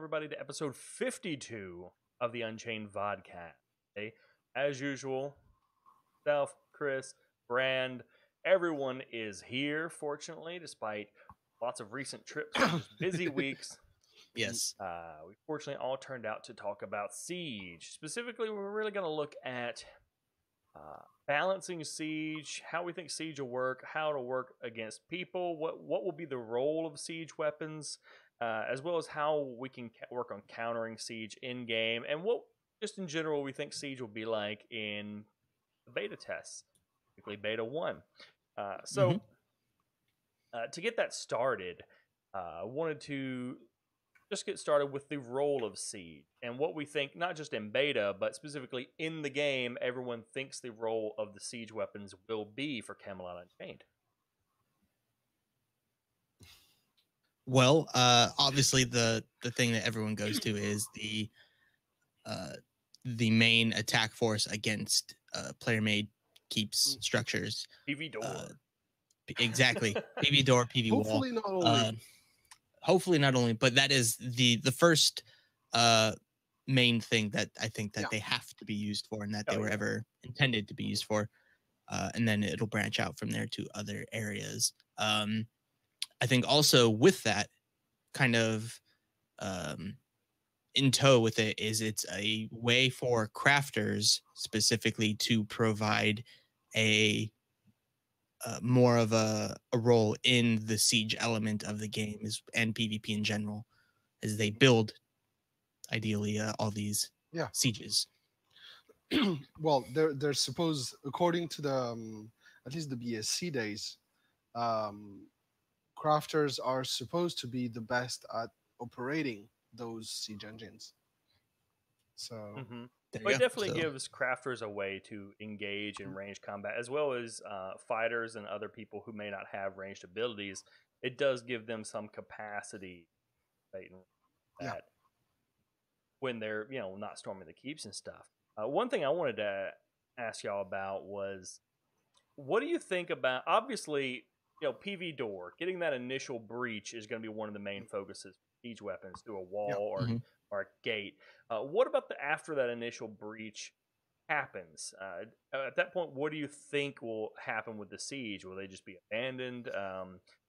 everybody, to episode 52 of the Unchained Vodcast. Okay? As usual, Self, Kriss, Brand, everyone is here, fortunately, despite lots of recent trips and just busy weeks. Yes. We fortunately all turned out to talk about Siege. Specifically, we're really going to look at balancing Siege, how we think Siege will work, how it'll work against people, what will be the role of Siege weapons, as well as how we can work on countering Siege in game, and what just in general we think Siege will be like in the beta tests, particularly beta 1. To get that started, I wanted to just get started with the role of Siege and what we think, not just in beta, but specifically in the game, everyone thinks the role of the Siege weapons will be for Camelot Unchained. Well, obviously the thing that everyone goes to is the main attack force against player-made keeps structures. PV door. Exactly. PV door, PV wall. Hopefully not only. Hopefully not only, but that is the first main thing that I think that they have to be used for, and that they were ever intended to be used for. And then it'll branch out from there to other areas. I think also with that kind of in tow with it is it's a way for crafters specifically to provide a more of a role in the siege element of the game and PvP in general, as they build ideally all these sieges. Well, they're supposed, according to the at least the BSC days, crafters are supposed to be the best at operating those siege engines. So But it definitely gives crafters a way to engage in ranged combat, as well as fighters and other people who may not have ranged abilities. It does give them some capacity that when they're not storming the keeps and stuff. One thing I wanted to ask y'all about was, what do you think about, obviously, PV door, getting that initial breach is going to be one of the main focuses for siege weapons through a wall or a gate. What about after that initial breach happens? At that point, what do you think will happen with the siege? Will they just be abandoned?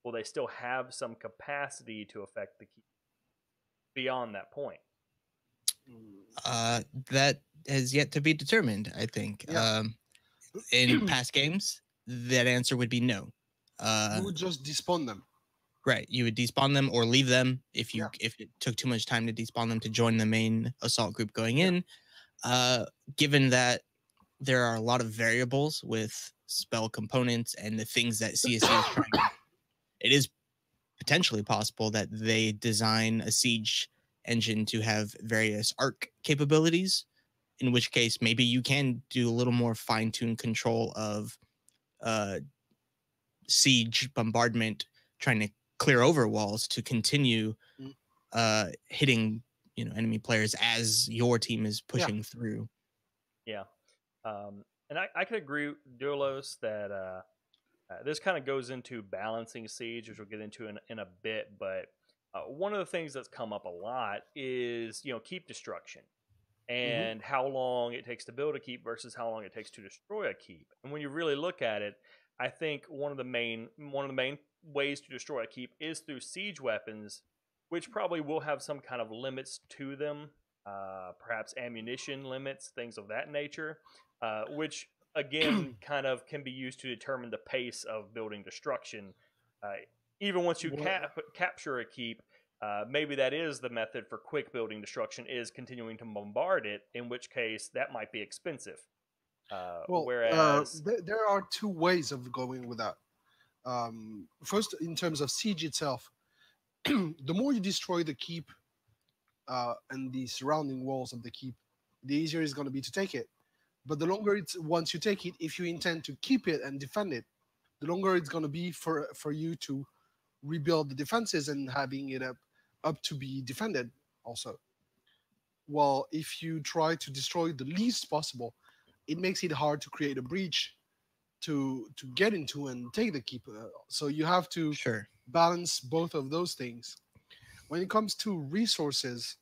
Will they still have some capacity to affect the keep beyond that point? That has yet to be determined, I think. In past games, that answer would be no. You would just despawn them. Right, you would despawn them or leave them if it took too much time to despawn them to join the main assault group going in. Given that there are a lot of variables with spell components and the things that CSC is trying to do, it is potentially possible that they design a siege engine to have various arc capabilities, in which case maybe you can do a little more fine-tuned control of siege bombardment, trying to clear over walls to continue hitting enemy players as your team is pushing through. And I can agree, Duelos, that this kind of goes into balancing siege, which we'll get into in a bit, but one of the things that's come up a lot is keep destruction and how long it takes to build a keep versus how long it takes to destroy a keep. And when you really look at it, I think one of the main ways to destroy a keep is through siege weapons, which probably will have some kind of limits to them, perhaps ammunition limits, things of that nature, which again kind of can be used to determine the pace of building destruction. Even once you capture a keep, maybe that is the method for quick building destruction, is continuing to bombard it, in which case that might be expensive. Whereas there are two ways of going with that. First, in terms of siege itself, the more you destroy the keep and the surrounding walls of the keep, the easier it's going to be to take it. But the longer once you take it, if you intend to keep it and defend it, the longer it's going to be for you to rebuild the defenses and having it up to be defended also. Well, if you try to destroy the least possible, it makes it hard to create a breach to get into and take the keep. So you have to balance both of those things. When it comes to resources,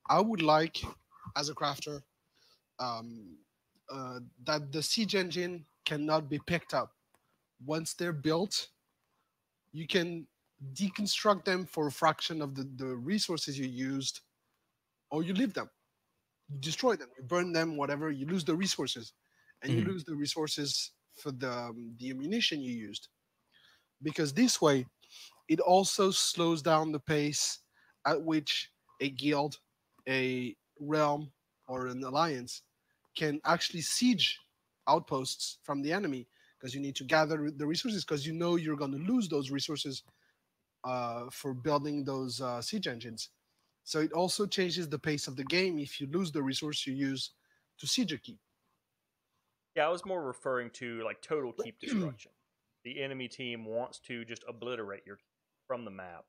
I would like, as a crafter, um, that the siege engine cannot be picked up. Once they're built, you can deconstruct them for a fraction of the resources you used, or you leave them. You destroy them, you burn them, whatever. You lose the resources, and you Mhm. lose the resources for the ammunition you used. Because this way, it also slows down the pace at which a guild, a realm, or an alliance can actually siege outposts from the enemy, because you need to gather the resources, because you know you're going to lose those resources for building those siege engines. So it also changes the pace of the game if you lose the resource you use to siege a keep. Yeah, I was more referring to like total keep destruction. The enemy team wants to just obliterate your keep from the map.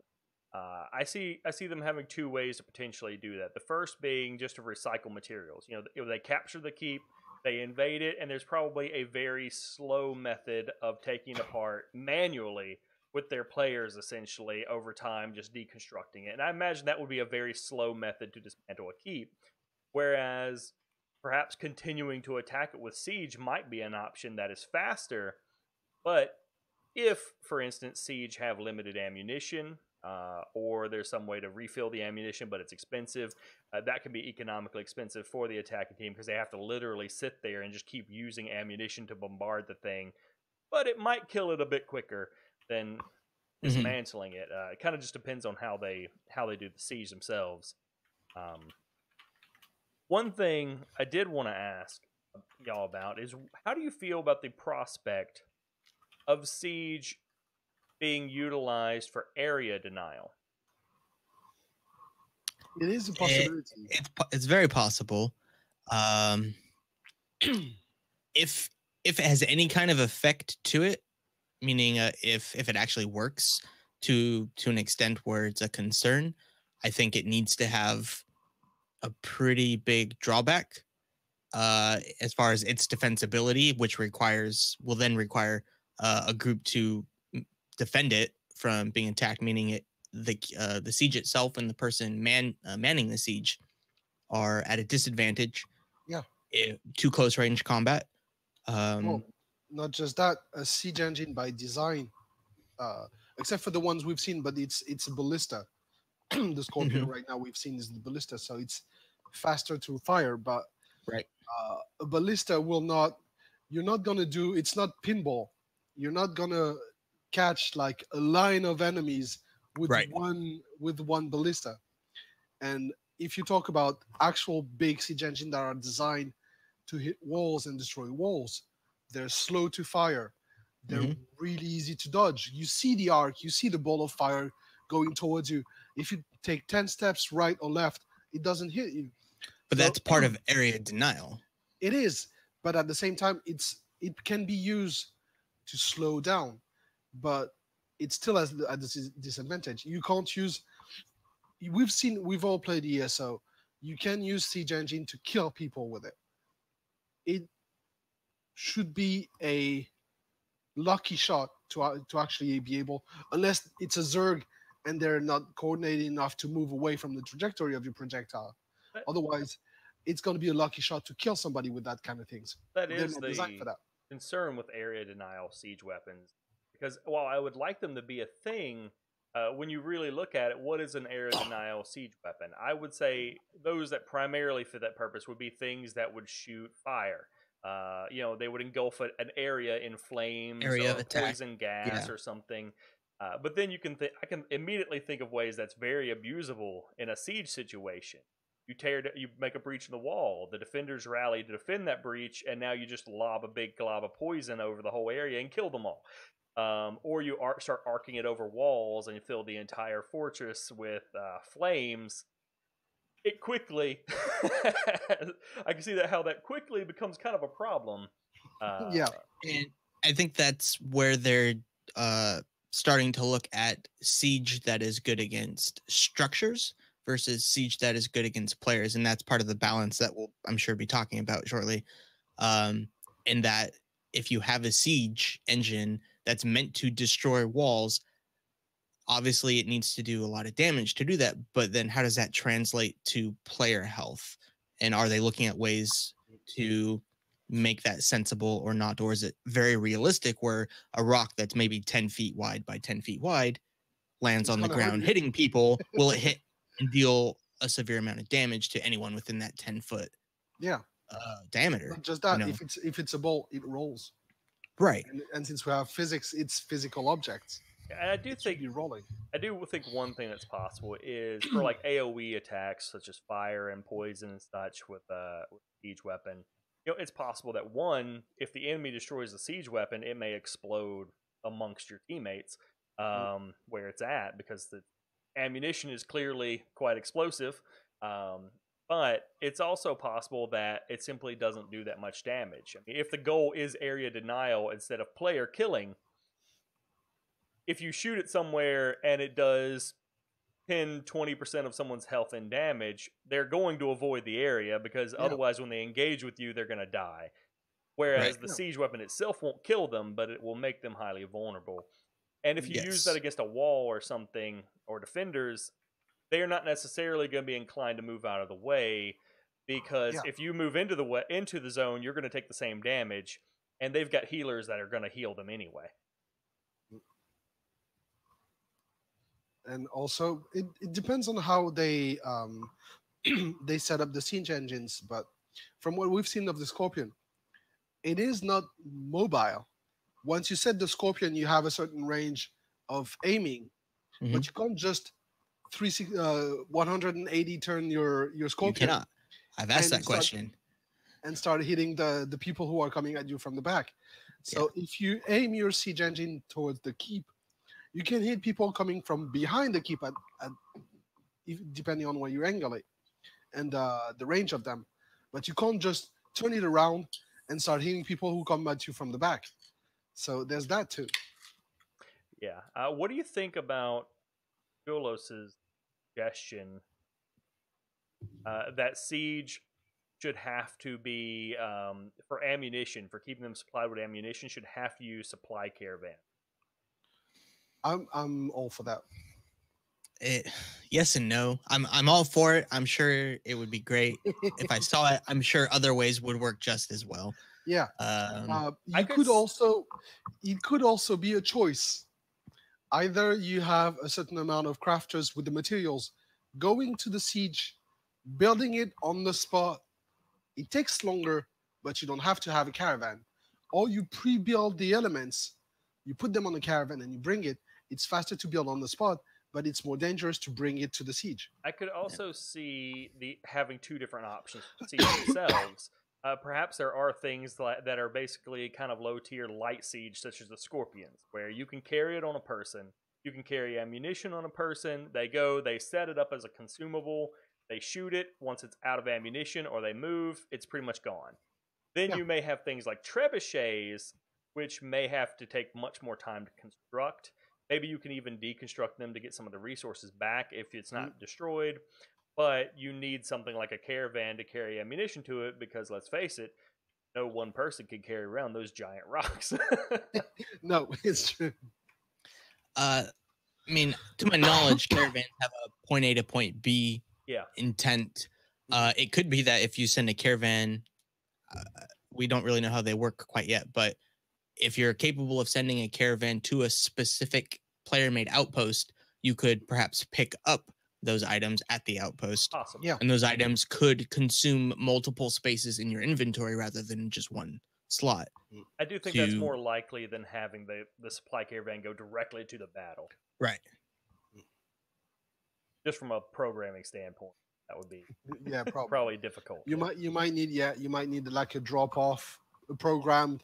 I see them having two ways to potentially do that. The first being just to recycle materials. You know, if they capture the keep, they invade it, and there's probably a very slow method of taking it apart manually with their players, essentially over time, just deconstructing it. And I imagine that would be a very slow method to dismantle a keep. Whereas perhaps continuing to attack it with siege might be an option that is faster, but if, for instance, siege have limited ammunition, or there's some way to refill the ammunition, but it's expensive, that can be economically expensive for the attacking team because they have to literally sit there and just keep using ammunition to bombard the thing. But it might kill it a bit quicker than Mhm. dismantling it. It kind of just depends on how they do the siege themselves. Um, One thing I did want to ask y'all about is how do you feel about the prospect of siege being utilized for area denial? It is a It, possibility. it's very possible. Um, if it has any kind of effect to it, meaning if it actually works to an extent where it's a concern, I think it needs to have a pretty big drawback as far as its defensibility, which will then require a group to defend it from being attacked, meaning the siege itself and the person manning the siege are at a disadvantage. Yeah. To close range combat. Well, not just that, a siege engine by design, except for the ones we've seen, but it's a ballista. The Scorpion right now we've seen is the ballista, so it's faster to fire. But Right. a ballista will not. You're not gonna do. It's not pinball. You're not gonna catch like a line of enemies with Right. one ballista. And if you talk about actual big siege engine that are designed to hit walls and destroy walls, they're slow to fire. They're really easy to dodge. You see the arc, you see the ball of fire going towards you. If you take 10 steps right or left, it doesn't hit you. But So, that's part of area denial. It is, but at the same time, it can be used to slow down, but it still has a disadvantage. You can't use. We've all played ESO. You can use siege engine to kill people with it. It should be a lucky shot to actually be able, unless it's a Zerg and they're not coordinated enough to move away from the trajectory of your projectile. That, Otherwise, it's going to be a lucky shot to kill somebody with that kind of things. that They're is not designed the for that. concern with area denial siege weapons. Because while I would like them to be a thing, when you really look at it, what is an area denial siege weapon? I would say those that primarily for that purpose would be things that would shoot fire. They would engulf an area in flames Area or of attack. poison gas Yeah. or something. But then I can immediately think of ways that's very abusable in a siege situation. You make a breach in the wall. The defenders rally to defend that breach, and now you just lob a big glob of poison over the whole area and kill them all. Or you start arcing it over walls and you fill the entire fortress with flames. It quickly, I can see how that quickly becomes kind of a problem. Yeah. And I think that's where they're starting to look at siege that is good against structures versus siege that is good against players, and that's part of the balance that I'm sure be talking about shortly. In that if you have a siege engine that's meant to destroy walls, obviously it needs to do a lot of damage to do that, but then how does that translate to player health? And are they looking at ways to make that sensible or not? Or is it very realistic where a rock that's maybe 10 feet wide by 10 feet wide lands on the ground hitting people? Will it hit and deal a severe amount of damage to anyone within that 10-foot diameter? Not just that, you know? if it's a ball, it rolls. Right. And since we have physics, it's physical objects. And I do think rolling. I do think one thing that's possible is for like AoE attacks such as fire and poison and such with siege weapon. It's possible that one, if the enemy destroys the siege weapon, it may explode amongst your teammates where it's at, because the ammunition is clearly quite explosive. But it's also possible that it simply doesn't do that much damage. I mean, if the goal is area denial instead of player killing, if you shoot it somewhere and it does 10-20% of someone's health and damage, they're going to avoid the area, because otherwise when they engage with you, they're going to die. Whereas the siege weapon itself won't kill them, but it will make them highly vulnerable. And if you use that against a wall or something, or defenders, they are not necessarily going to be inclined to move out of the way, because if you move into the zone, you're going to take the same damage, and they've got healers that are going to heal them anyway. And also, it depends on how they they set up the siege engines. But from what we've seen of the Scorpion, it is not mobile. Once you set the Scorpion, you have a certain range of aiming, but you can't just 180 turn your Scorpion. You cannot. I've asked that question. And start hitting the people who are coming at you from the back. So if you aim your siege engine towards the keep, you can hit people coming from behind the keep, depending on where you angle it and the range of them. But you can't just turn it around and start hitting people who come at you from the back. So there's that too. Yeah. What do you think about Duelos's suggestion that siege should have to be, for ammunition, for keeping them supplied with ammunition, should have to use supply caravan? I'm all for that. Yes and no. I'm all for it. I'm sure it would be great if I saw it. I'm sure other ways would work just as well. Yeah. It could also be a choice. Either you have a certain amount of crafters with the materials going to the siege, building it on the spot. It takes longer, but you don't have to have a caravan. Or you pre-build the elements, you put them on the caravan and you bring it. It's faster to build on the spot, but it's more dangerous to bring it to the siege. I could also see having two different options for siege themselves. Perhaps there are things that are basically kind of low-tier light siege, such as the Scorpions, where you can carry it on a person. You can carry ammunition on a person. They set it up as a consumable. They shoot it. Once it's out of ammunition or they move, it's pretty much gone. Then you may have things like trebuchets, which may have to take much more time to construct. Maybe you can even deconstruct them to get some of the resources back if it's not destroyed. But you need something like a caravan to carry ammunition to it, because let's face it, no one person can carry around those giant rocks. No, it's true. I mean, to my knowledge, caravans have a point A to point B intent. It could be that if you send a caravan, we don't really know how they work quite yet, but if you're capable of sending a caravan to a specific player-made outpost, you could perhaps pick up those items at the outpost. Awesome. Yeah. And those items could consume multiple spaces in your inventory rather than just one slot. I do think that's more likely than having the supply caravan go directly to the battle. Right. Just from a programming standpoint, that would be probably. probably difficult. You might need like a programmed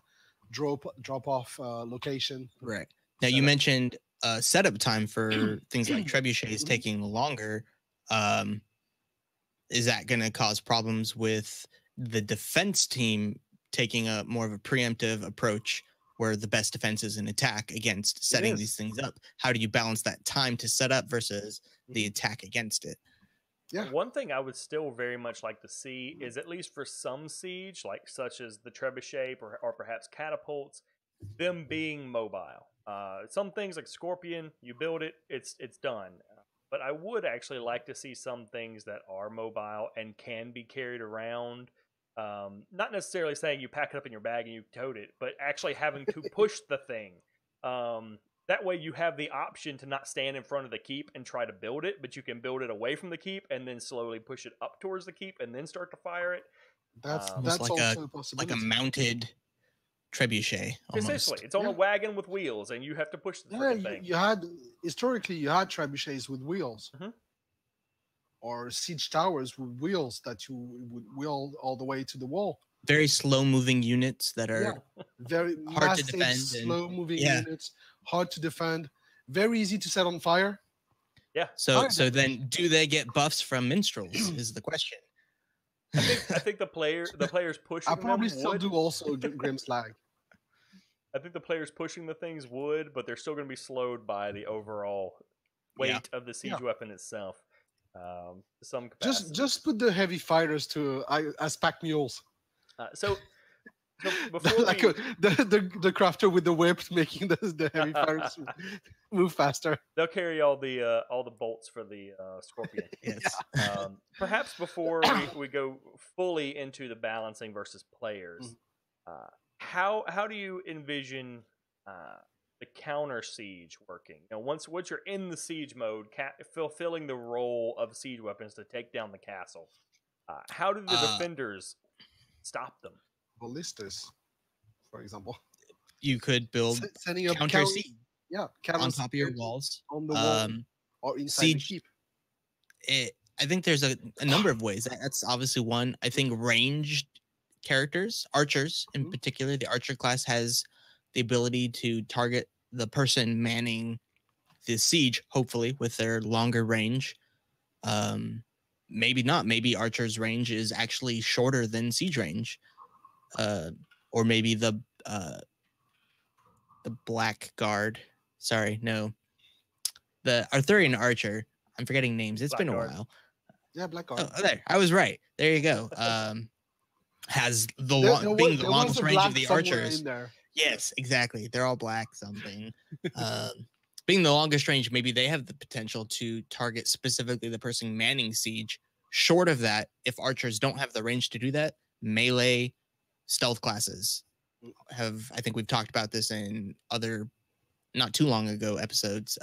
drop off location. Right. Now you mentioned setup time for things like trebuchets taking longer. Is that going to cause problems with the defense team taking a more of a preemptive approach, where the best defense is an attack against setting these things up? How do you balance that time to set up versus the attack against it? Yeah. One thing I would still very much like to see is, at least for some siege, like such as the trebuchet or perhaps catapults, them being mobile. Some things like Scorpion, you build it, it's done. But I would actually like to see some things that are mobile and can be carried around. Not necessarily saying you pack it up in your bag and you tote it, but actually having to push the thing. That way you have the option to not stand in front of the keep and try to build it, but you can build it away from the keep and then slowly push it up towards the keep and then start to fire it. That's like also a possibility. like a mounted trebuchet. Essentially, it's on a wagon with wheels, and you have to push the freaking thing. You had historically you had trebuchets with wheels, or siege towers with wheels that you would wheel all the way to the wall. Very slow moving units that are very hard massive, to defend. slow moving units, hard to defend, very easy to set on fire. Yeah. So then, do they get buffs from minstrels? Is the question. I think the players pushing. I probably them still would. do also Grimslag. I think the players pushing the things would, but they're still going to be slowed by the overall weight of the siege weapon itself. Some capacity. Just put the heavy fighters to as pack mules. So before like the crafter with the whip making the heavy fighters move faster. They'll carry all the bolts for the Scorpion. Yes. Perhaps before we go fully into the balancing versus players, how do you envision the counter siege working? You know, once you're in the siege mode, fulfilling the role of siege weapons to take down the castle, how do the defenders stop them? Ballistas, for example. You could build setting up counter siege. Yeah, on top of your walls, on the wall, or inside siege, the keep. I think there's a number of ways. That's obviously one. I think ranged characters, archers in particular, the archer class has the ability to target the person manning the siege, hopefully with their longer range. Maybe not. Maybe archer's range is actually shorter than siege range. Or maybe the blackguard. Sorry, no. The Arthurian archer. I'm forgetting names. It's been a while. Yeah, blackguard. Oh, there. I was right. There you go. Has the being the longest range of the archers. Yes, exactly. They're all black something. Being the longest range, maybe they have the potential to target specifically the person manning siege. Short of that, if archers don't have the range to do that, melee stealth classes have, I think we've talked about this in other not too long ago episodes.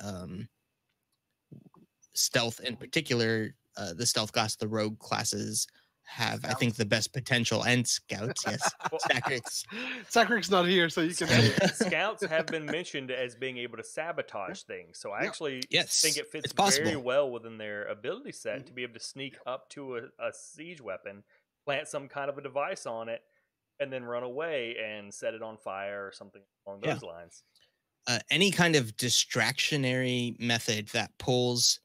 Stealth in particular, the stealth class, the rogue classes have, I think, the best potential, and scouts, yes. Sacrix's not here, so you can Scouts have been mentioned as being able to sabotage things, so I actually think it fits very well within their ability set to be able to sneak up to a siege weapon, plant some kind of a device on it, and then run away and set it on fire or something along those lines. Any kind of distractionary method that pulls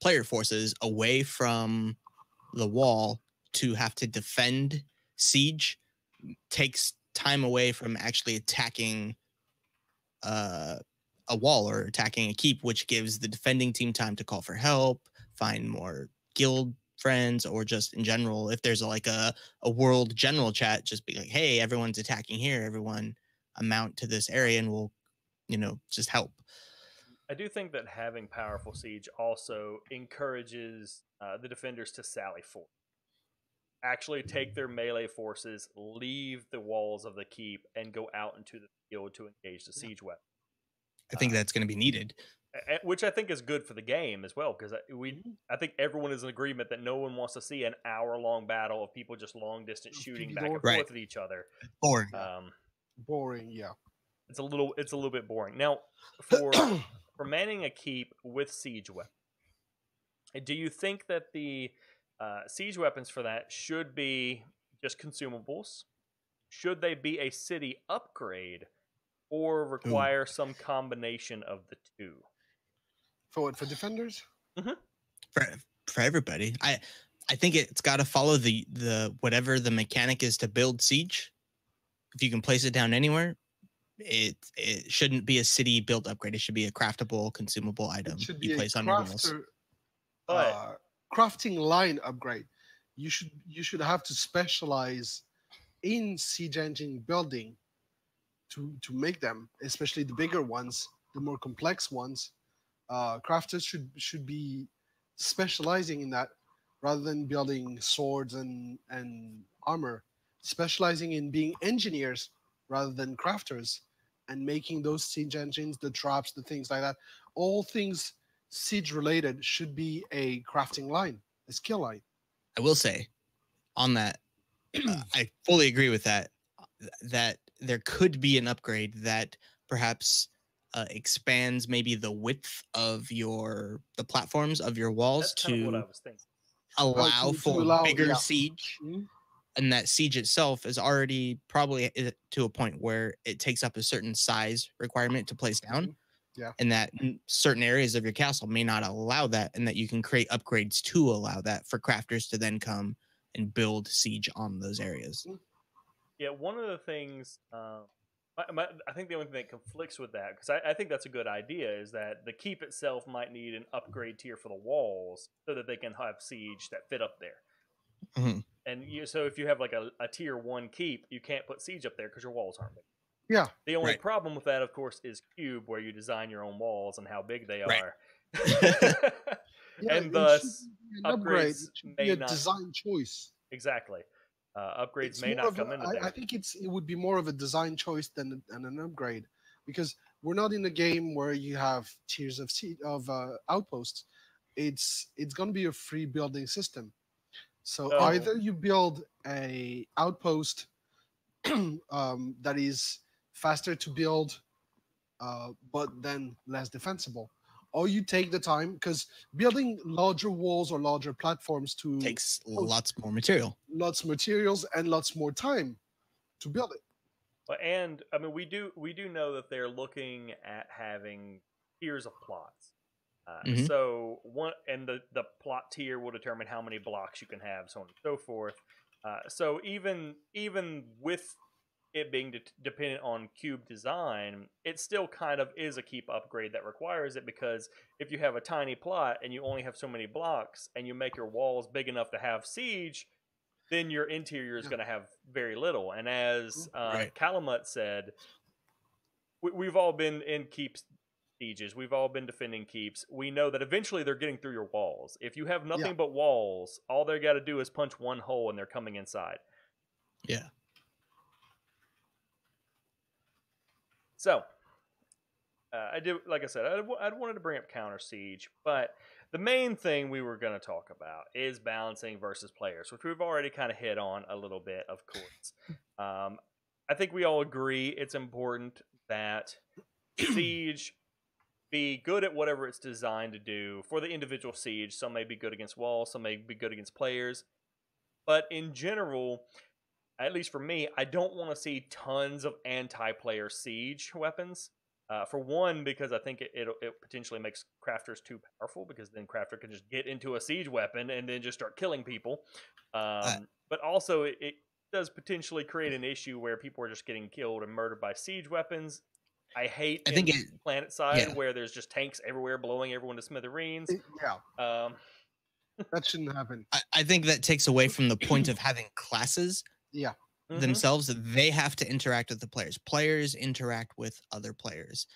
player forces away from the wall to have to defend siege takes time away from actually attacking a wall or attacking a keep, which gives the defending team time to call for help, find more guild friends, or just in general, if there's a world general chat, just be like, hey, everyone's attacking here, everyone amount to this area and we'll just help. I do think that having powerful siege also encourages the defenders to sally forth. Actually take their melee forces, leave the walls of the keep, and go out into the field to engage the siege weapon. I think that's going to be needed. Which I think is good for the game as well, because I think everyone is in agreement that no one wants to see an hour-long battle of people just long-distance shooting back and forth at each other. Boring. Boring, yeah. It's a little bit boring. Now, for manning a keep with siege weapon, do you think that the siege weapons for that should be just consumables? Should they be a city upgrade, or require some combination of the two? For what? For defenders? Mm-hmm. For everybody. I think it's got to follow the whatever the mechanic is to build siege. If you can place it down anywhere, it shouldn't be a city built upgrade. It should be a craftable, consumable item you place on your walls. Crafting line upgrade. You should have to specialize in siege engine building to make them, especially the bigger ones, the more complex ones. Crafters should be specializing in that rather than building swords and armor, specializing in being engineers rather than crafters, and making those siege engines, the traps, the things like that. All things siege related should be a crafting line, a skill line. I will say on that, I fully agree with that, that there could be an upgrade that perhaps expands maybe the width of the platforms of your walls That's kind of what I to was thinking. allow for bigger yeah. siege. Mhm. And that siege itself is already probably to a point where it takes up a certain size requirement to place down. Mhm. Yeah. And that certain areas of your castle may not allow that, and that you can create upgrades to allow that for crafters to then come and build siege on those areas. Yeah, one of the things, I think the only thing that conflicts with that, because I think that's a good idea, is that the keep itself might need an upgrade tier for the walls so that they can have siege that fit up there. Mhm. And so if you have like a tier 1 keep, you can't put siege up there because your walls aren't big. Yeah. The only Right. problem with that, of course, is cube, where you design your own walls and how big they Right. are. Yeah, And it thus, should be an upgrade. upgrades It should may be a not design choice. exactly. Upgrades It's may more not of come into there. I think it would be more of a design choice than an upgrade, because we're not in a game where you have tiers of outposts. It's going to be a free building system. So Oh. either you build a outpost that is faster to build, but then less defensible, or you take the time, because building larger walls or larger platforms Takes lots more material. lots of materials and lots more time to build it. And I mean, we do know that they're looking at having tiers of plots. Mhm. So the plot tier will determine how many blocks you can have, so on and so forth. So even with it being dependent on cube design, it still kind of is a keep upgrade that requires it, because if you have a tiny plot and you only have so many blocks and you make your walls big enough to have siege, then your interior is going to have very little. And as Right. Calamut said, we've all been in keeps sieges. We've all been defending keeps. We know that eventually they're getting through your walls. If you have nothing but walls, all they got to do is punch one hole and they're coming inside. Yeah. So, I do, like I said, I wanted to bring up counter siege, but the main thing we were going to talk about is balancing versus players, which we've already kind of hit on a little bit, of course. I think we all agree it's important that siege be good at whatever it's designed to do for the individual siege. Some may be good against walls, some may be good against players, but in general, at least for me, I don't want to see tons of anti-player siege weapons. For one, because I think it potentially makes crafters too powerful, because then crafter can just get into a siege weapon and then just start killing people. But also, it does potentially create an issue where people are just getting killed and murdered by siege weapons. I hate Planet Side where there's just tanks everywhere blowing everyone to smithereens. That shouldn't happen. I think that takes away from the point of having classes. Yeah. Themselves, they have to interact with the players. Players interact with other players.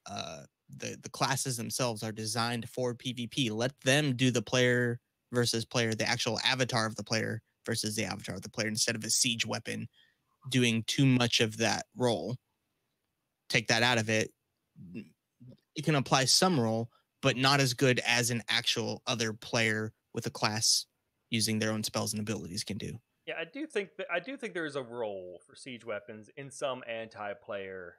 The classes themselves are designed for PvP. Let them do the player versus player, the actual avatar of the player versus the avatar of the player, instead of a siege weapon doing too much of that role. Take that out of it. It can apply some role, but not as good as an actual other player with a class using their own spells and abilities can do. Yeah, I do think there is a role for siege weapons in some anti-player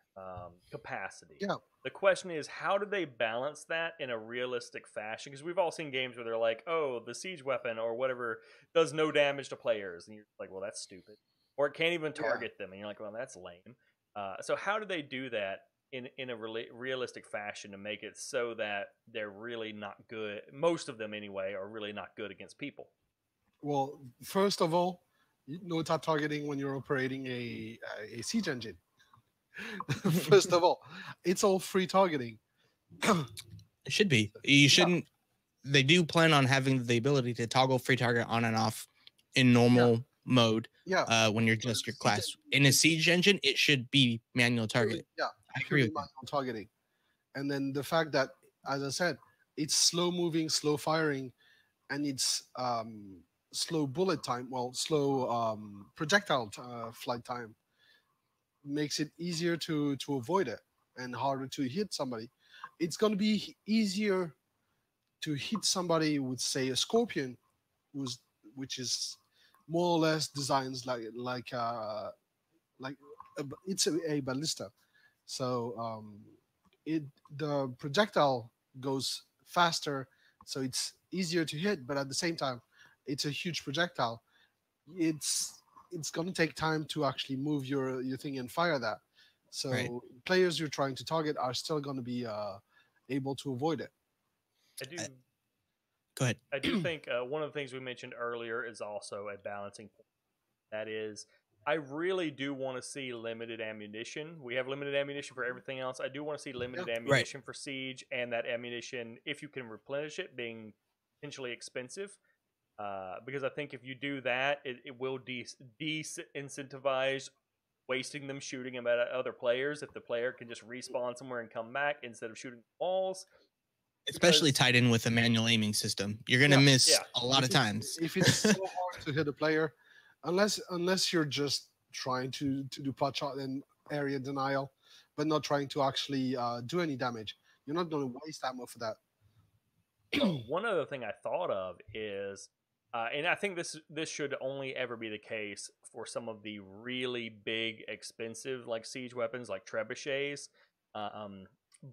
capacity. Yeah. The question is, how do they balance that in a realistic fashion? Because we've all seen games where they're like, "Oh, the siege weapon or whatever does no damage to players," and you're like, "Well, that's stupid," or it can't even target them, and you're like, "Well, that's lame." So how do they do that in a realistic fashion to make it so that they're really not good? Most of them, anyway, are really not good against people. Well, first of all, no tap targeting when you're operating a siege engine. First of all, it's all free targeting. It should be. You shouldn't. They do plan on having the ability to toggle free target on and off in normal mode. Yeah. When you're just your class in a siege engine, it should be manual target. Yeah, I agree with manual targeting. And then the fact that, as I said, it's slow moving, slow firing, and it's slow bullet time. Well, slow projectile flight time makes it easier to avoid it and harder to hit somebody. It's going to be easier to hit somebody with, say, a scorpion, which is more or less designs like it's a ballista. So it the projectile goes faster, so it's easier to hit. But at the same time, it's a huge projectile. It's gonna take time to actually move your thing and fire that. So Right. players you're trying to target are still gonna be able to avoid it. I do. Go ahead. I do think one of the things we mentioned earlier is also a balancing point. That is, I really do want to see limited ammunition. We have limited ammunition for everything else. I do want to see limited ammunition for Siege, and that ammunition, if you can replenish it, being potentially expensive. Because I think if you do that, it will de-incentivize wasting them shooting them at other players. If the player can just respawn somewhere and come back instead of shooting walls. Especially tied in with a manual aiming system. You're going to miss a lot of times. If it's so hard to hit a player, unless you're just trying to do pot shot and area denial, but not trying to actually do any damage, you're not going to waste ammo for that. One other thing I thought of is, and I think this should only ever be the case for some of the really big, expensive like siege weapons, like trebuchets.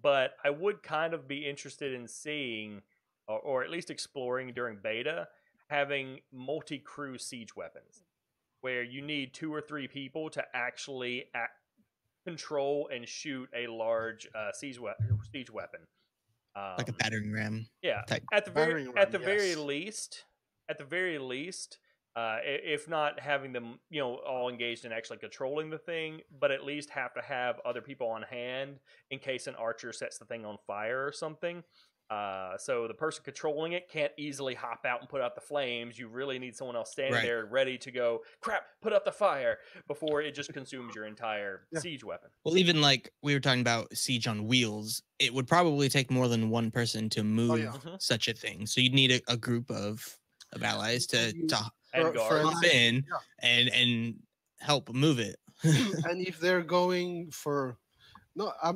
But I would kind of be interested in seeing, or at least exploring during beta, having multi-crew siege weapons, where you need 2 or 3 people to actually control and shoot a large siege weapon. Like a battering ram. Yeah, type. at the very least, if not having them, all engaged in actually controlling the thing, but at least have to have other people on hand in case an archer sets the thing on fire or something. So the person controlling it can't easily hop out and put out the flames. You really need someone else standing there ready to go, crap, put out the fire before it just consumes your entire siege weapon. Well, even like we were talking about siege on wheels, it would probably take more than one person to move such a thing. So you'd need a group of allies to hop in and help move it. And if they're going for I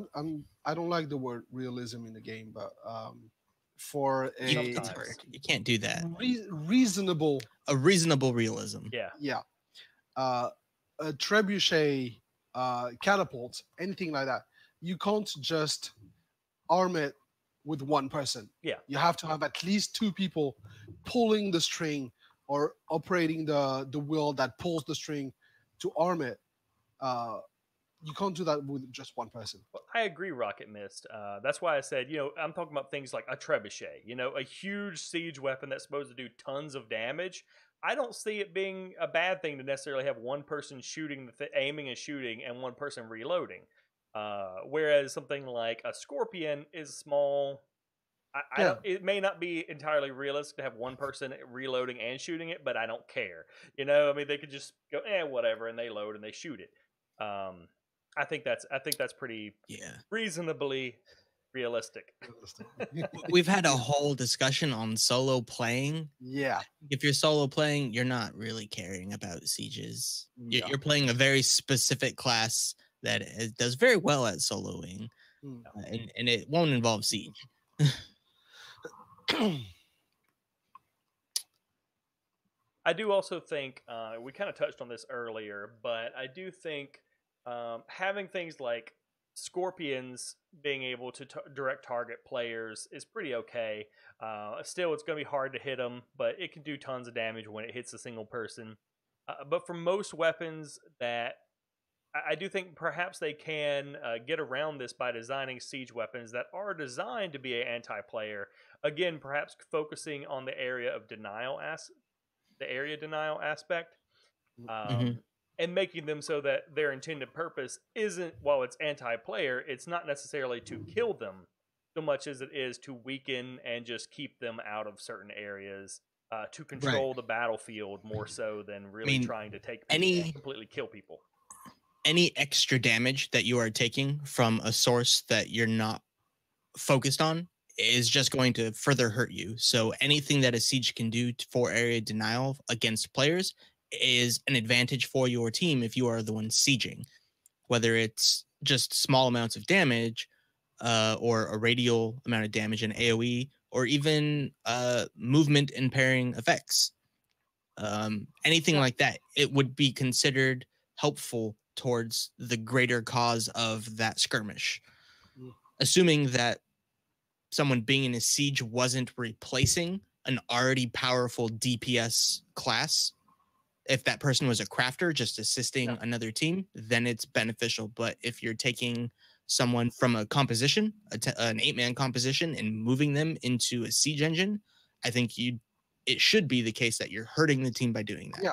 don't like the word realism in the game, but for you can't do that. A reasonable realism. Yeah. A trebuchet, catapult, anything like that. You can't just arm it with one person. Yeah. You have to have at least 2 people pulling the string or operating the wheel that pulls the string to arm it. You can't do that with just one person. Well, I agree, Rocket Mist. That's why I said, I'm talking about things like a trebuchet, a huge siege weapon that's supposed to do tons of damage. I don't see it being a bad thing to necessarily have one person shooting, aiming and shooting, and one person reloading. Whereas something like a scorpion is small. It may not be entirely realistic to have one person reloading and shooting it, but I don't care. They could just go, whatever, and they load and they shoot it. I think that's pretty reasonably realistic. We've had a whole discussion on solo playing. Yeah. If you're solo playing, you're not really caring about sieges. You're playing a very specific class that does very well at soloing, and it won't involve siege. I do also think, we kind of touched on this earlier, but I do think having things like scorpions being able to direct target players is pretty okay. Still, it's going to be hard to hit them, but it can do tons of damage when it hits a single person. But for most weapons that I do think perhaps they can get around this by designing siege weapons that are designed to be an anti-player. Again, perhaps focusing on the area denial aspect, and making them so that their intended purpose isn't, while it's anti-player, it's not necessarily to kill them so much as it is to weaken and just keep them out of certain areas to control the battlefield more so than really trying to take completely kill people. Any extra damage that you are taking from a source that you're not focused on is just going to further hurt you. So anything that a siege can do for area denial against players is an advantage for your team if you are the one sieging, whether it's just small amounts of damage or a radial amount of damage in AoE, or even movement impairing effects. Anything like that, it would be considered helpful towards the greater cause of that skirmish. Assuming that someone being in a siege wasn't replacing an already powerful DPS class. If that person was a crafter just assisting another team, then it's beneficial. But if you're taking someone from a composition, an 8-man composition, and moving them into a siege engine, I think it should be the case that you're hurting the team by doing that. Yeah.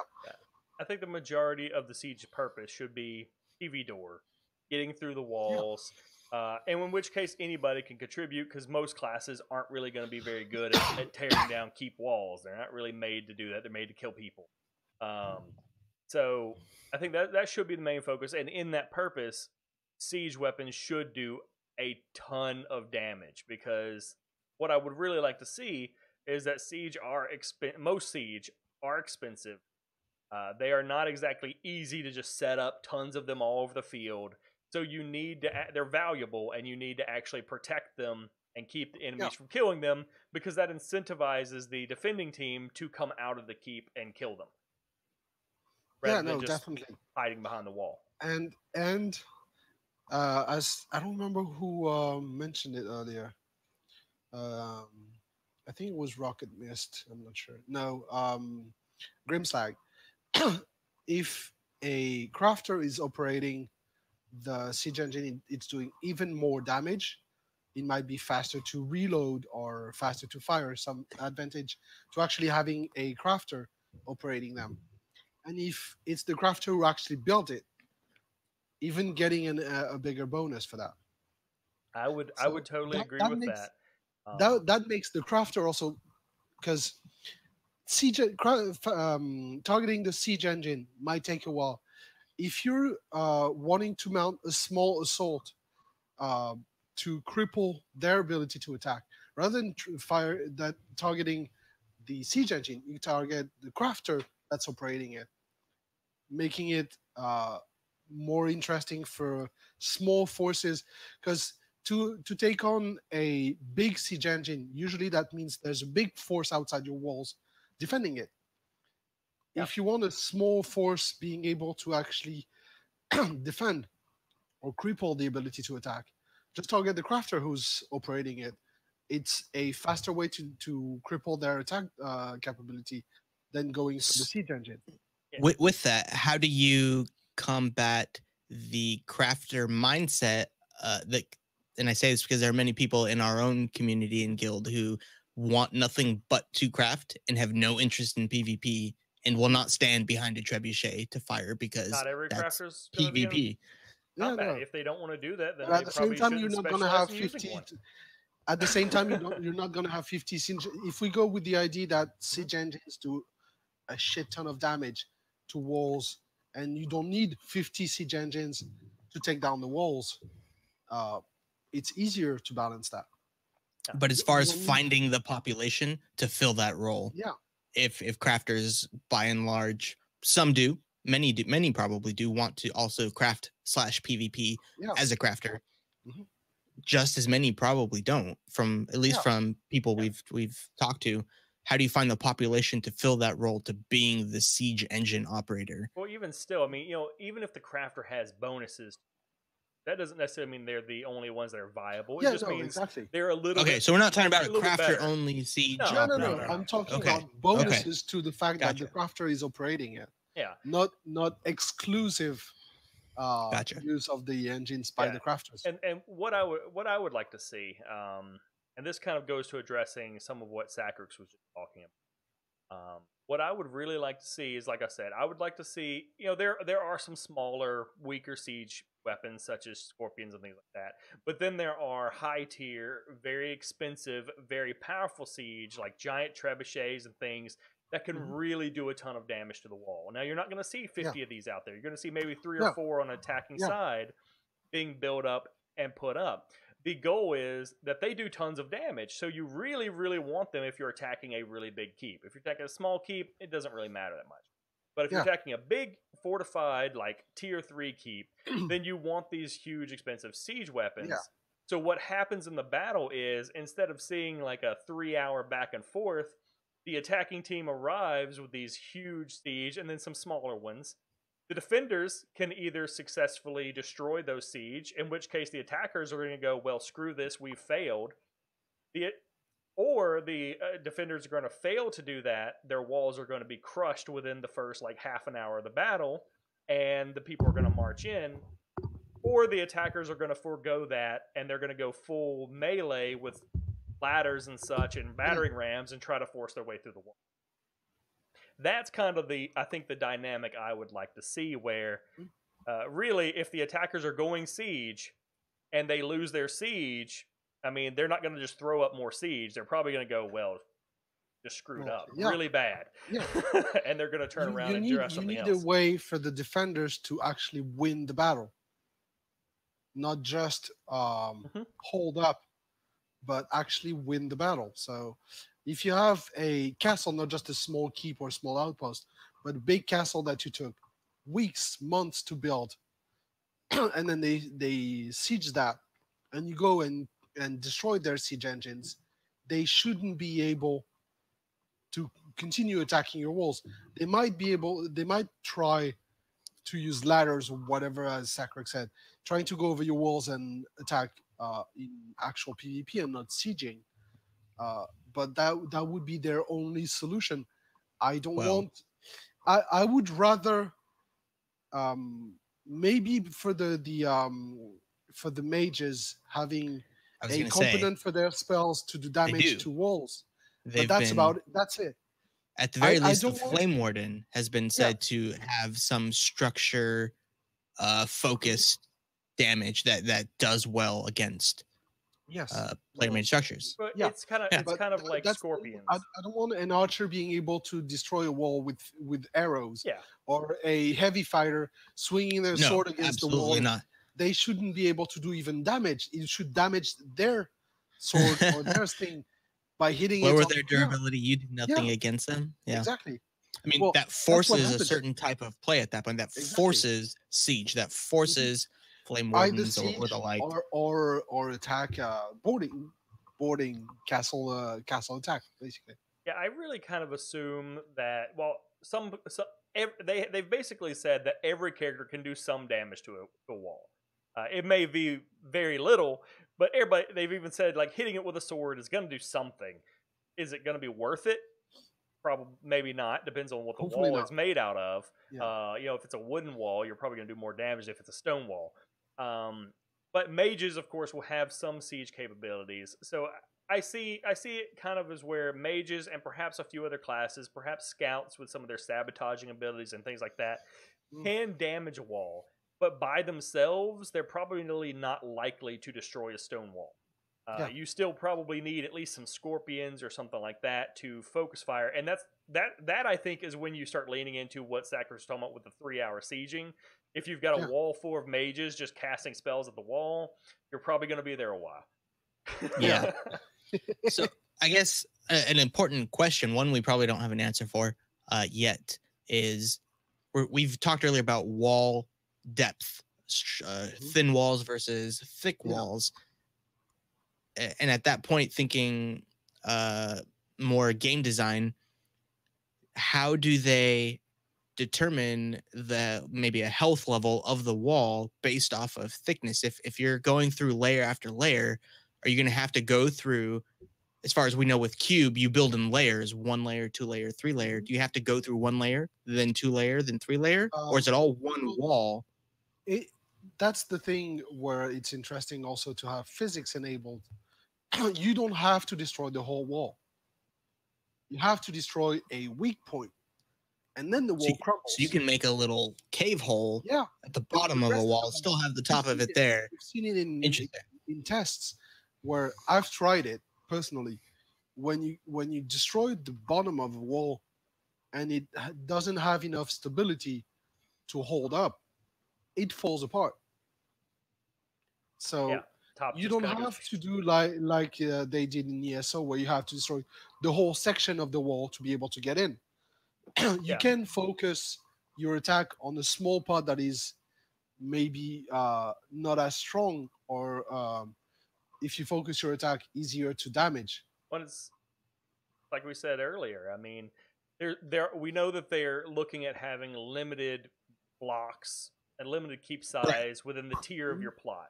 I think the majority of the siege purpose should be PV door, getting through the walls, and in which case anybody can contribute, because most classes aren't really going to be very good at tearing down keep walls. They're not really made to do that. They're made to kill people. So I think that should be the main focus. And in that purpose, siege weapons should do a ton of damage, because what I would really like to see is that most siege are expensive. They are not exactly easy to just set up tons of them all over the field. So you need to, they're valuable, and you need to actually protect them and keep the enemies from killing them, because that incentivizes the defending team to come out of the keep and kill them. Rather than just definitely hiding behind the wall. And as I don't remember who mentioned it earlier. I think it was Rocket Mist. I'm not sure. No, Grimslag. If a crafter is operating the siege engine, it's doing even more damage. It might be faster to reload or faster to fire. Some advantage to actually having a crafter operating them. And if it's the crafter who actually built it, even getting a bigger bonus for that. I would totally agree with that. That makes the crafter also, because targeting the siege engine might take a while. If you're wanting to mount a small assault to cripple their ability to attack, rather than targeting the siege engine, you target the crafter that's operating it, making it more interesting for small forces. Because to take on a big siege engine, usually that means there's a big force outside your walls defending it. If you want a small force being able to actually defend or cripple the ability to attack, just target the crafter who's operating it. It's a faster way to cripple their attack capability than going to the siege engine. With that, how do you combat the crafter mindset and I say this because there are many people in our own community and guild who want nothing but to craft and have no interest in PvP and will not stand behind a trebuchet to fire because not every that's crafter's PvP. If they don't want to do that, then at the same time you're not going to have 50. At the same time, you're not going to have 50 siege. If we go with the idea that siege engines do a shit ton of damage to walls, and you don't need 50 siege engines to take down the walls, it's easier to balance that. But as far as finding the population to fill that role, if crafters by and large, some do, many probably do want to also craft / PvP as a crafter. Just as many probably don't. From at least from people we've talked to, how do you find the population to fill that role to being the siege engine operator? Well, even still, I mean, even if the crafter has bonuses, that doesn't necessarily mean they're the only ones that are viable. It just means they're a little bit, so we're not talking about a crafter only siege. No. I'm talking about bonuses to the fact that the crafter is operating it. Yeah. Not exclusive use of the engines by the crafters. And what I would like to see, and this kind of goes to addressing some of what Sacrix was just talking What I would really like to see is, like I said, I would like to see, there are some smaller, weaker siege weapons such as scorpions and things like that. But then there are high tier, very expensive, very powerful siege like giant trebuchets and things that can really do a ton of damage to the wall. Now you're not going to see 50 of these out there. You're going to see maybe 3 or 4 on an attacking side being built up and put up. The goal is that they do tons of damage, so you really, really want them if you're attacking a really big keep. If you're attacking a small keep, it doesn't really matter that much. But if you're attacking a big, fortified, like, tier 3 keep, then you want these huge, expensive siege weapons. Yeah. So what happens in the battle is, instead of seeing, like, a 3-hour back and forth, the attacking team arrives with these huge siege and then some smaller ones. The defenders can either successfully destroy those siege, in which case the attackers are going to go, well, screw this, we've failed. Or the defenders are going to fail to do that. Their walls are going to be crushed within the first, like, half an hour of the battle, and the people are going to march in. Or the attackers are going to forego that, and they're going to go full melee with ladders and such and battering rams and try to force their way through the wall. That's kind of I think the dynamic I would like to see, where really, if the attackers are going siege and they lose their siege, I mean, they're not going to just throw up more siege. They're probably going to go, well, just screwed up really bad. Yeah. And they're going to turn around and dress something else. You need a way for the defenders to actually win the battle. Not just hold up, but actually win the battle. So if you have a castle, not just a small keep or a small outpost, but a big castle that you took weeks, months to build, and then they siege that, and you go and destroy their siege engines, they shouldn't be able to continue attacking your walls. They might try to use ladders or whatever, as Sakrek said, trying to go over your walls and attack in actual PvP and not sieging. But that would be their only solution. I don't want. I would rather maybe for the mages having a component for their spells to do damage to walls. But that's it. At the very least, the Flame Warden has been said to have some structure focused damage that does well against player made structures. But it's kind of like scorpions. I don't want an archer being able to destroy a wall with arrows. Yeah. Or a heavy fighter swinging their sword against the wall. Not. They shouldn't be able to do even damage. It should damage their sword or their thing by hitting it. Lower their durability. You do nothing against them. Yeah. Exactly. I mean, that forces a certain type of play at that point. That forces siege. That forces Flame Wardens or the like, or attack boarding castle attack, basically. Yeah, I really kind of assume that. Well, they've basically said that every character can do some damage to a wall. It may be very little, but they've even said, like, hitting it with a sword is going to do something. Is it going to be worth it? Probably, maybe not. Depends on what the wall is made out of. Yeah. If it's a wooden wall, you're probably going to do more damage if it's a stone wall. But mages, of course, will have some siege capabilities. So I see it kind of as where mages and perhaps a few other classes, perhaps scouts with some of their sabotaging abilities and things like that, can damage a wall. But by themselves, they're probably not likely to destroy a stone wall. You still probably need at least some scorpions or something like that to focus fire, and that I think is when you start leaning into what Sakrek was talking about with the 3-hour sieging. If you've got a wall full of mages just casting spells at the wall, you're probably going to be there a while. Yeah. So I guess an important question, one we probably don't have an answer for yet, is we've talked earlier about wall depth, thin walls versus thick walls. And at that point, thinking more game design, how do they determine maybe a health level of the wall based off of thickness? If you're going through layer after layer, are you going to have to go through, as far as we know with Cube, you build in layers, 1 layer, 2 layer, 3 layer. Do you have to go through 1 layer, then 2 layer, then 3 layer? Or is it all one wall? That's the thing where it's interesting also to have physics enabled. You don't have to destroy the whole wall. you have to destroy a weak point, and then the wall crumbles. So you can make a little cave hole at the bottom of a wall, still have the top of it there. We've seen it in tests where I've tried it personally. When you destroy the bottom of a wall and it doesn't have enough stability to hold up, it falls apart. So you don't have to do like they did in ESO, where you have to destroy the whole section of the wall to be able to get in. You can focus your attack on a small part that is maybe not as strong, or if you focus your attack, easier to damage. But it's like we said earlier. I mean, we know that they're looking at having limited blocks and limited keep size within the tier of your plot.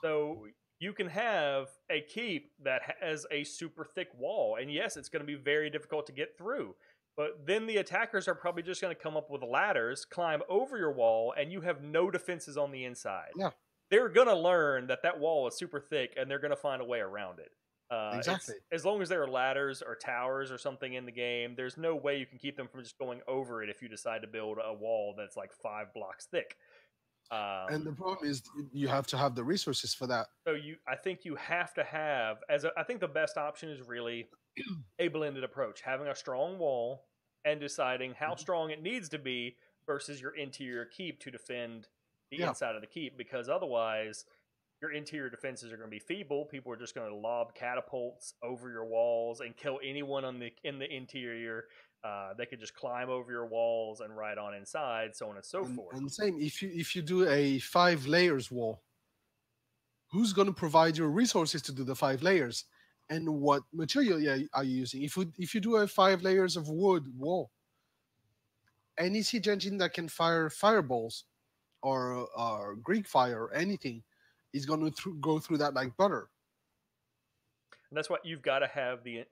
So you can have a keep that has a super thick wall, and yes, it's going to be very difficult to get through. But then the attackers are probably just going to come up with ladders, climb over your wall, and you have no defenses on the inside. Yeah. They're going to learn that that wall is super thick, and they're going to find a way around it. Exactly. As long as there are ladders or towers or something in the game, there's no way you can keep them from just going over it if you decide to build a wall that's like 5 blocks thick. And the problem is you have to have the resources for that. So I think you have to have, I think the best option is really a blended approach, having a strong wall and deciding how strong it needs to be versus your interior keep to defend the inside of the keep, because otherwise your interior defenses are going to be feeble. People are just going to lob catapults over your walls and kill anyone in the interior. They could just climb over your walls and right on inside, so on and so forth. And same, if you do a 5 layers wall, who's going to provide your resources to do the 5 layers? And what material are you using? If you do a 5 layers of wood wall, any siege engine that can fire fireballs or Greek fire or anything is going to go through that like butter. And that's why you've got to have the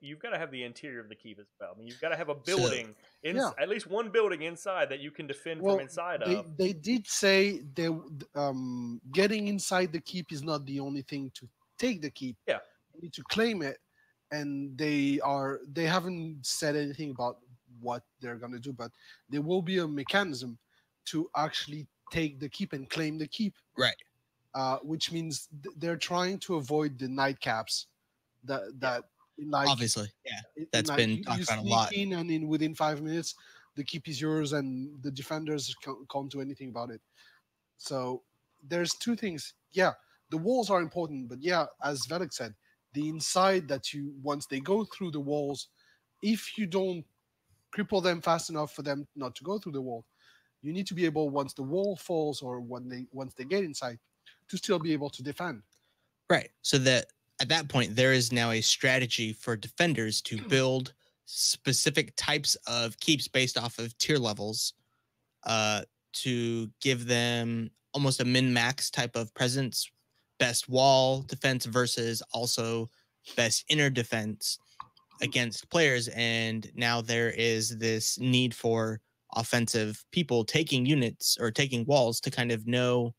interior of the keep as well. I mean, you've got to have a building, at least one building inside that you can defend from inside of. They did say getting inside the keep is not the only thing to take the keep. Yeah, you need to claim it, and they haven't said anything about what they're gonna do, but there will be a mechanism to actually take the keep and claim the keep. Right. Which means they're trying to avoid the nightcaps. That like, obviously, that's been talked about a lot. And within 5 minutes, the keep is yours, and the defenders can't do anything about it. So there's 2 things. Yeah, the walls are important, but as Vellic said, the inside that once they go through the walls, if you don't cripple them fast enough for them not to go through the wall, you need to be able, once the wall falls or once they get inside, to still be able to defend. Right. So that at that point, there is now a strategy for defenders to build specific types of keeps based off of tier levels to give them almost a min-max type of presence, best wall defense versus also best inner defense against players. And now there is this need for offensive people taking units or taking walls to kind of know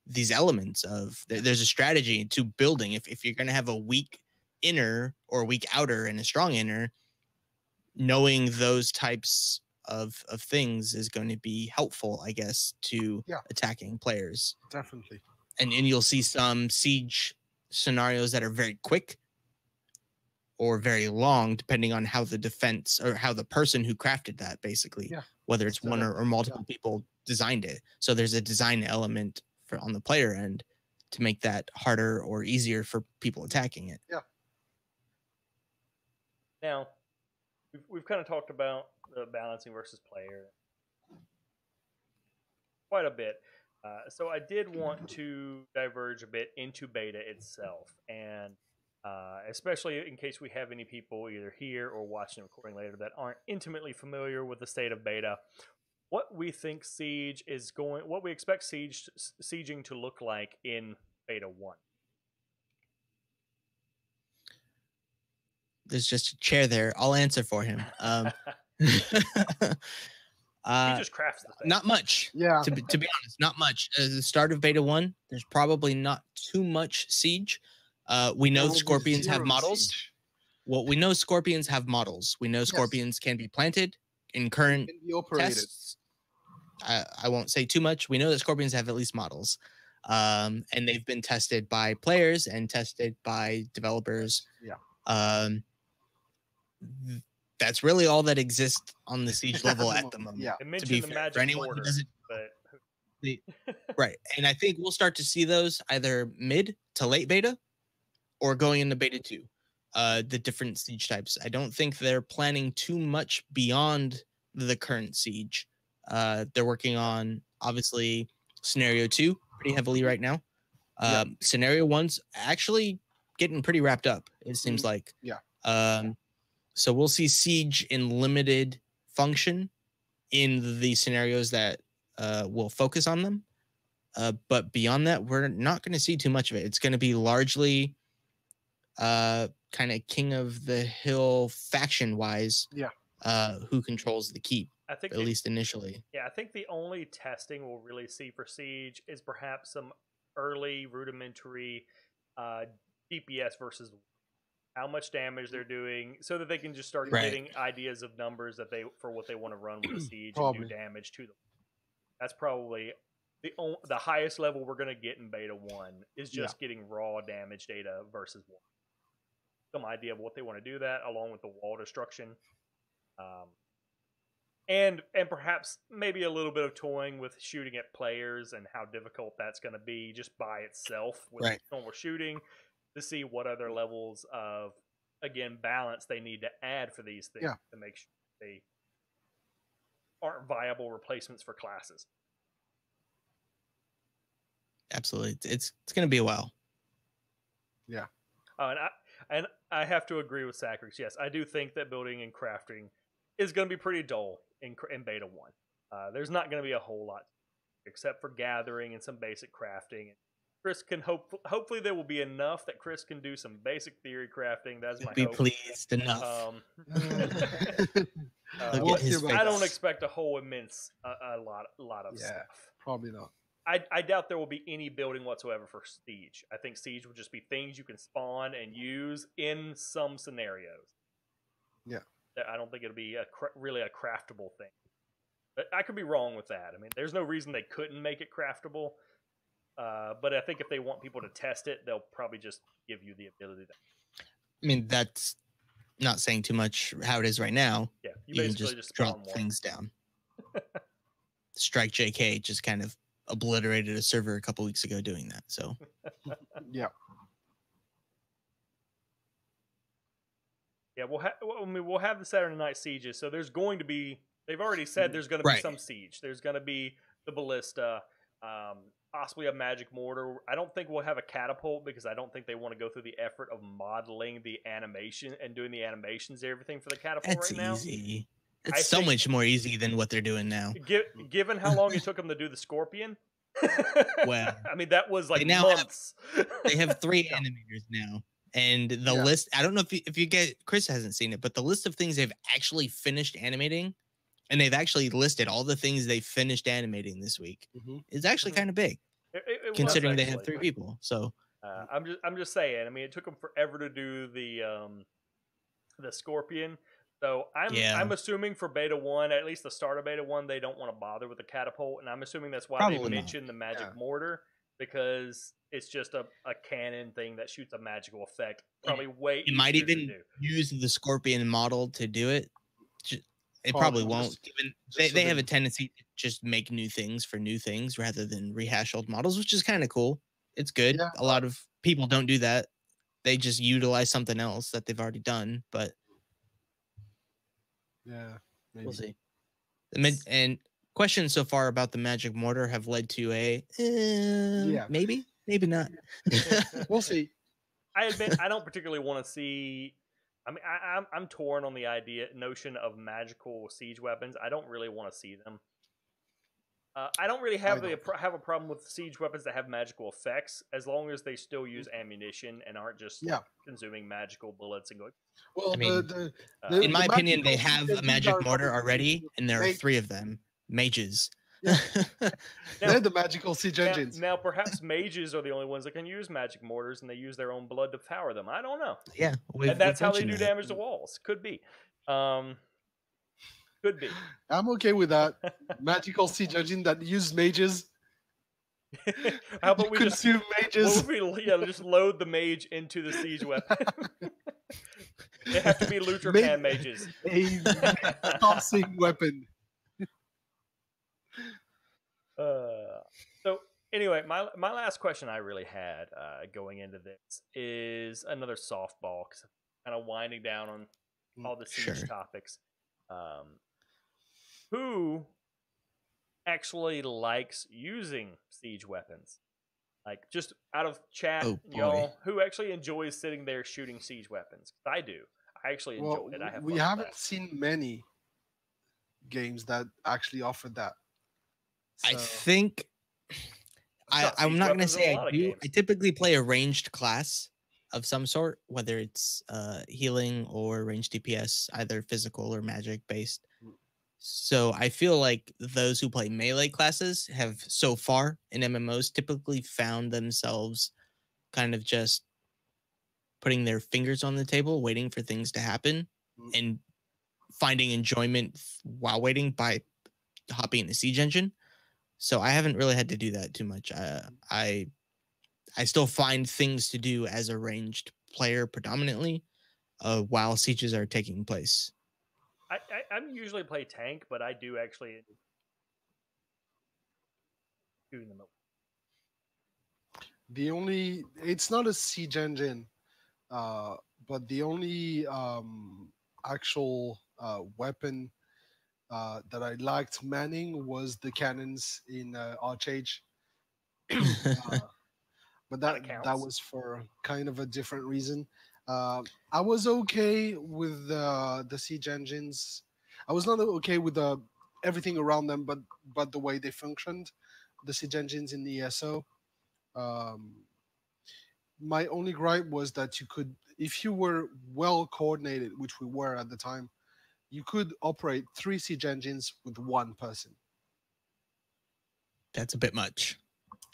these elements of there's a strategy to building. If you're going to have a weak inner or a weak outer and a strong inner, knowing those types of things is going to be helpful, I guess, to attacking players. Definitely. And you'll see some siege scenarios that are very quick or very long, depending on how the defense or how the person who crafted that, basically, whether it's one or multiple people designed it. So there's a design element on the player end to make that harder or easier for people attacking it. Yeah. Now, we've kind of talked about the balancing versus player quite a bit. So I did want to diverge a bit into beta itself, and especially in case we have any people either here or watching the recording later that aren't intimately familiar with the state of beta. What we think Siege is going, what we expect sieging to look like in Beta 1. There's just a chair there. I'll answer for him. He just crafts the thing. Not much. Yeah. To be honest, not much. At the start of Beta 1, there's probably not too much Siege. We know Scorpions have models. Siege. Well, we know scorpions have models. We know scorpions can be planted in current Can be operated. tests. I won't say too much. We know that scorpions have at least models, and they've been tested by players and tested by developers. Yeah. That's really all that exists on the siege level at the moment. Yeah. It mentioned the magic mortar, but right, and I think we'll start to see those either mid to late beta or going into beta 2. The different siege types. I don't think they're planning too much beyond the current siege. They're working on obviously scenario 2 pretty heavily right now. Scenario 1's actually getting pretty wrapped up, it seems like. So we'll see siege in limited function in the scenarios that will focus on them. But beyond that, we're not going to see too much of it. It's going to be largely kind of king of the hill faction wise. Who controls the keep? I think at least initially. Yeah, I think the only testing we'll really see for siege is perhaps some early rudimentary DPS versus how much damage they're doing, so that they can just start getting ideas of numbers that for what they want to run with the siege and do damage to them. That's probably the highest level we're going to get in beta 1 is just getting raw damage data versus 1. Some idea of what they want to do that, along with the wall destruction. And perhaps maybe a little bit of toying with shooting at players and how difficult that's going to be just by itself with normal shooting, to see what other levels of, again, balance they need to add for these things to make sure they aren't viable replacements for classes. Absolutely. It's going to be a while. Yeah. And I have to agree with Sacrix. Yes, I do think that building and crafting is going to be pretty dull in beta 1. There's not going to be a whole lot except for gathering and some basic crafting. Kriss can hopefully there will be enough that Kriss can do some basic theory crafting. That's my hope. Be pleased enough. I don't expect a whole immense a lot of stuff. Probably not. I doubt there will be any building whatsoever for Siege. I think Siege will just be things you can spawn and use in some scenarios. Yeah. I don't think it'll be really a craftable thing. But I could be wrong with that. I mean, there's no reason they couldn't make it craftable. But I think if they want people to test it, they'll probably just give you the ability to. I mean, that's not saying too much how it is right now. Yeah, you can just drop things down. Strike JK just kind of obliterated a server a couple weeks ago doing that. So, yeah. Yeah, we'll have the Saturday night sieges. So there's going to be. They've already said there's going to be some siege. There's going to be the ballista, possibly a magic mortar. I don't think we'll have a catapult because I don't think they want to go through the effort of modeling the animation and doing the animations and everything for the catapult right now. That's easy. It's so much more easy than what they're doing now. Given how long it took them to do the scorpion. Well, I mean, that was like months. They have 3 animators now. And the list, I don't know if you get, Kriss hasn't seen it, but the list of things they've actually finished animating, and they've actually listed all the things they finished animating this week, is actually kind of big, considering they have 3 people. So I'm just saying. I mean, it took them forever to do the scorpion. So I'm assuming for beta 1, at least the start of beta 1, they don't want to bother with the catapult, and I'm assuming that's why they mentioned the magic mortar, because it's just a cannon thing that shoots a magical effect. Probably way it might even use the scorpion model to do it. It probably won't. They have a tendency to just make new things for new things rather than rehash old models, which is kind of cool. It's good. Yeah. A lot of people don't do that. They just utilize something else that they've already done, but yeah, maybe. We'll see. And questions so far about the magic mortar have led to a maybe not. We'll see. I admit I don't particularly want to see. I mean, I'm torn on the notion of magical siege weapons. I don't really want to see them. I don't really have a problem with siege weapons that have magical effects, as long as they still use ammunition and aren't just consuming magical bullets and going. Well, I mean, in my opinion, they have a magic mortar already, and there are 3 of them, mages. They're the magical siege Now, engines. now, perhaps mages are the only ones that can use magic mortars, and they use their own blood to power them. I don't know. Yeah, And that's how they do mentioned that. damage to walls. Could be. Could be. I'm okay with that. Magical siege engine that use mages. How about we just consume mages? what would we, just load the mage into the siege weapon? They have to be Lutrapan mages. A tossing weapon. So anyway, my last question I really had going into this is another softball, because I'm kind of winding down on all the siege topics. Who actually likes using siege weapons? Like, just out of chat, y'all, who actually enjoys sitting there shooting siege weapons? I do. I actually enjoy it. We haven't seen many games that actually offered that. So. I think I'm not going to say I do. I typically play a ranged class of some sort, whether it's healing or ranged DPS, either physical or magic based. So I feel like those who play melee classes have so far in MMOs typically found themselves kind of just putting their fingers on the table, waiting for things to happen, and finding enjoyment while waiting by hopping in the siege engine. So I haven't really had to do that too much. I still find things to do as a ranged player predominantly while sieges are taking place. I'm usually play tank, but I do actually shooting them. It's not a siege engine, but the only actual weapon that I liked manning was the cannons in Archage. But that was for kind of a different reason. I was okay with the siege engines. I was not okay with everything around them, but the way they functioned, the siege engines in the ESO. My only gripe was that you could, if you were well coordinated, which we were at the time, you could operate 3 siege engines with 1 person. That's a bit much.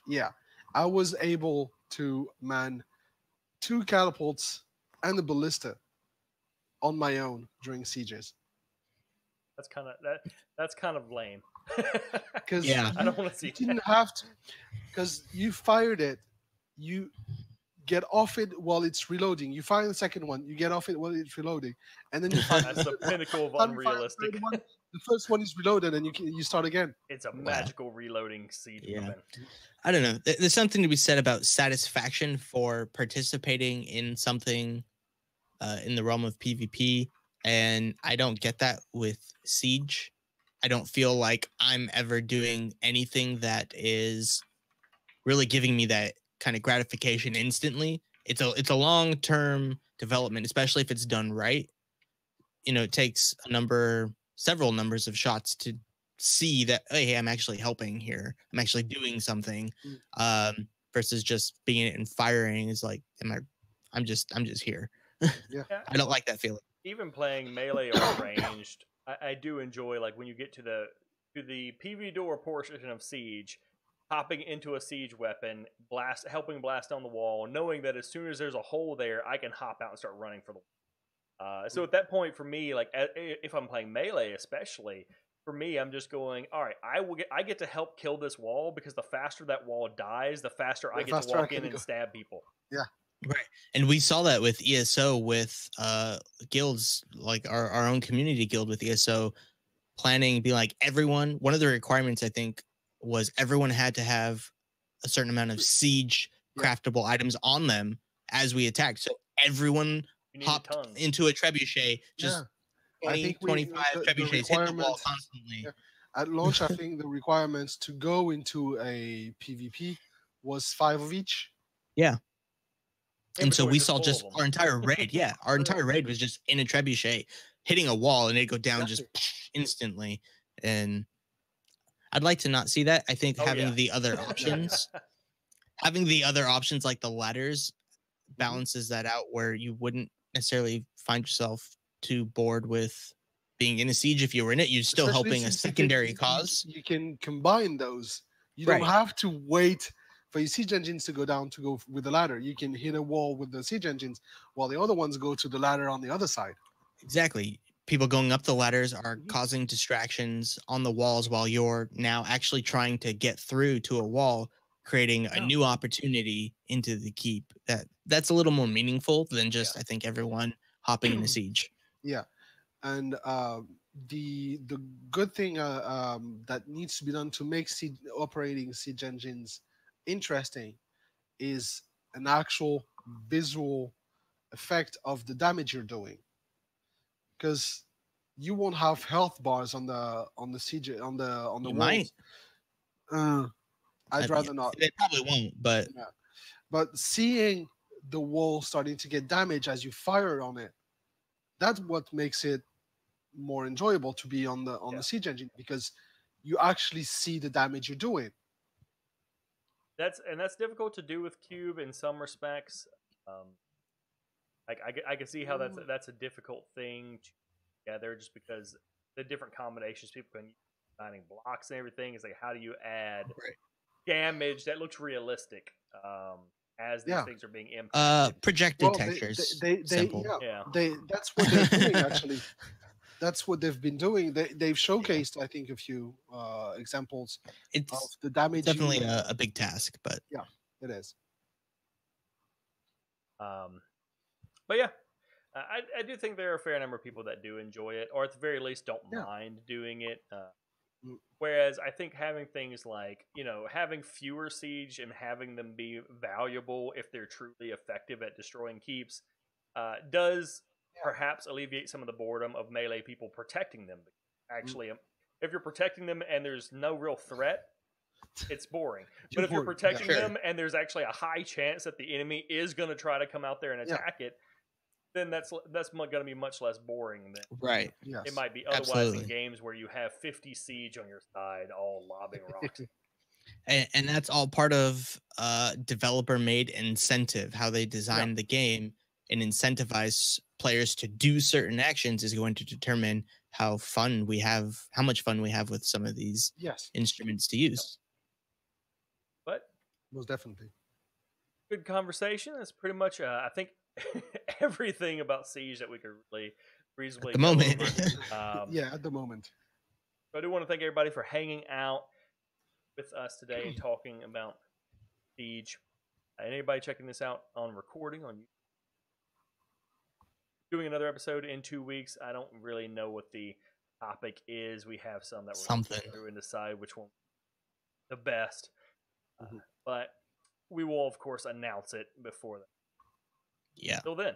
Yeah. I was able to man 2 catapults and a ballista on my own during sieges. That's kind of lame. Because I don't want to see. You didn't have to, because you fired it, you get off it while it's reloading. You fire the second one, you get off it while it's reloading, and then you fire that's the pinnacle of unrealistic. The first one is reloaded, and you start again. It's a magical reloading siege weapon. I don't know. There's something to be said about satisfaction for participating in something in the realm of PvP, and I don't get that with Siege. I don't feel like I'm ever doing anything that is really giving me that kind of gratification instantly. It's a long-term development, especially if it's done right. You know, it takes several numbers of shots to see that, hey, I'm actually helping here. I'm actually doing something. Versus just being it and firing is like, I'm just here. Yeah. I don't like that feeling. Even playing melee or ranged, I do enjoy, like, when you get to the PV door portion of Siege, hopping into a siege weapon, helping blast down the wall, knowing that as soon as there's a hole there, I can hop out and start running for the wall. So at that point, for me, like, if I'm playing melee, especially, for me, I'm just going, all right, I get to help kill this wall, because the faster that wall dies, the faster I get to walk in and stab people. Yeah. Right. And we saw that with ESO, with guilds, like our own community guild with ESO, planning, be like, everyone, one of the requirements, I think, was everyone had to have a certain amount of siege craftable items on them as we attacked. So everyone hopped into a trebuchet, just 20, 25 trebuchets, hit the wall constantly. Yeah. At launch, I think the requirements to go into a PvP was 5 of each. Yeah. And so we saw just our entire raid. Yeah, our entire raid was just in a trebuchet, hitting a wall, and it'd go down just instantly. And I'd like to not see that. I think having the other options, like the ladders, balances that out, where you wouldn't necessarily find yourself too bored with being in a siege. If you were in it, you're still Especially helping a since secondary cause. You can combine those. You Right. don't have to wait for your siege engines to go down to go with the ladder. You can hit a wall with the siege engines while the other ones go to the ladder on the other side. Exactly. People going up the ladders are causing distractions on the walls while you're now actually trying to get through to a wall, creating a new opportunity into the keep. That's a little more meaningful than just I think everyone hopping in a siege. Yeah, and the good thing that needs to be done to make operating siege engines interesting is an actual visual effect of the damage you're doing, because you won't have health bars on the siege on the You walls. might. I'd rather not. They probably won't, but Yeah. But seeing the wall starting to get damaged as you fire on it, that's what makes it more enjoyable to be on the siege engine, because you actually see the damage you're doing. That's difficult to do with Cube in some respects. I can see how that's a difficult thing to gather, just because the different combinations people can use, finding blocks and everything. Is like, how do you add damage that looks realistic as these things are being impacted? Projected textures. Simple. That's what they're doing actually. That's what they've been doing. They've showcased, I think, a few examples of the damage. Definitely a big task, but yeah, it is. But yeah, I do think there are a fair number of people that do enjoy it, or at the very least don't mind doing it. Whereas I think having things like, having fewer siege and having them be valuable if they're truly effective at destroying keeps does perhaps alleviate some of the boredom of melee people protecting them. Actually, if you're protecting them and there's no real threat, it's boring. But if you're protecting them and there's actually a high chance that the enemy is going to try to come out there and attack it, then that's going to be much less boring than it might be otherwise in games where you have 50 siege on your side all lobbing rocks. And that's all part of developer-made incentive. How they design the game and incentivize players to do certain actions is going to determine how much fun we have with some of these instruments to use. But most definitely, good conversation. That's pretty much I think everything about Siege that we could really reasonably at the moment. At the moment. So I do want to thank everybody for hanging out with us today and talking about Siege. Anybody checking this out on recording on YouTube? Doing another episode in 2 weeks. I don't really know what the topic is. We have some that we're going to go through and decide which one the best. But we will, of course, announce it before that. Yeah. Till then.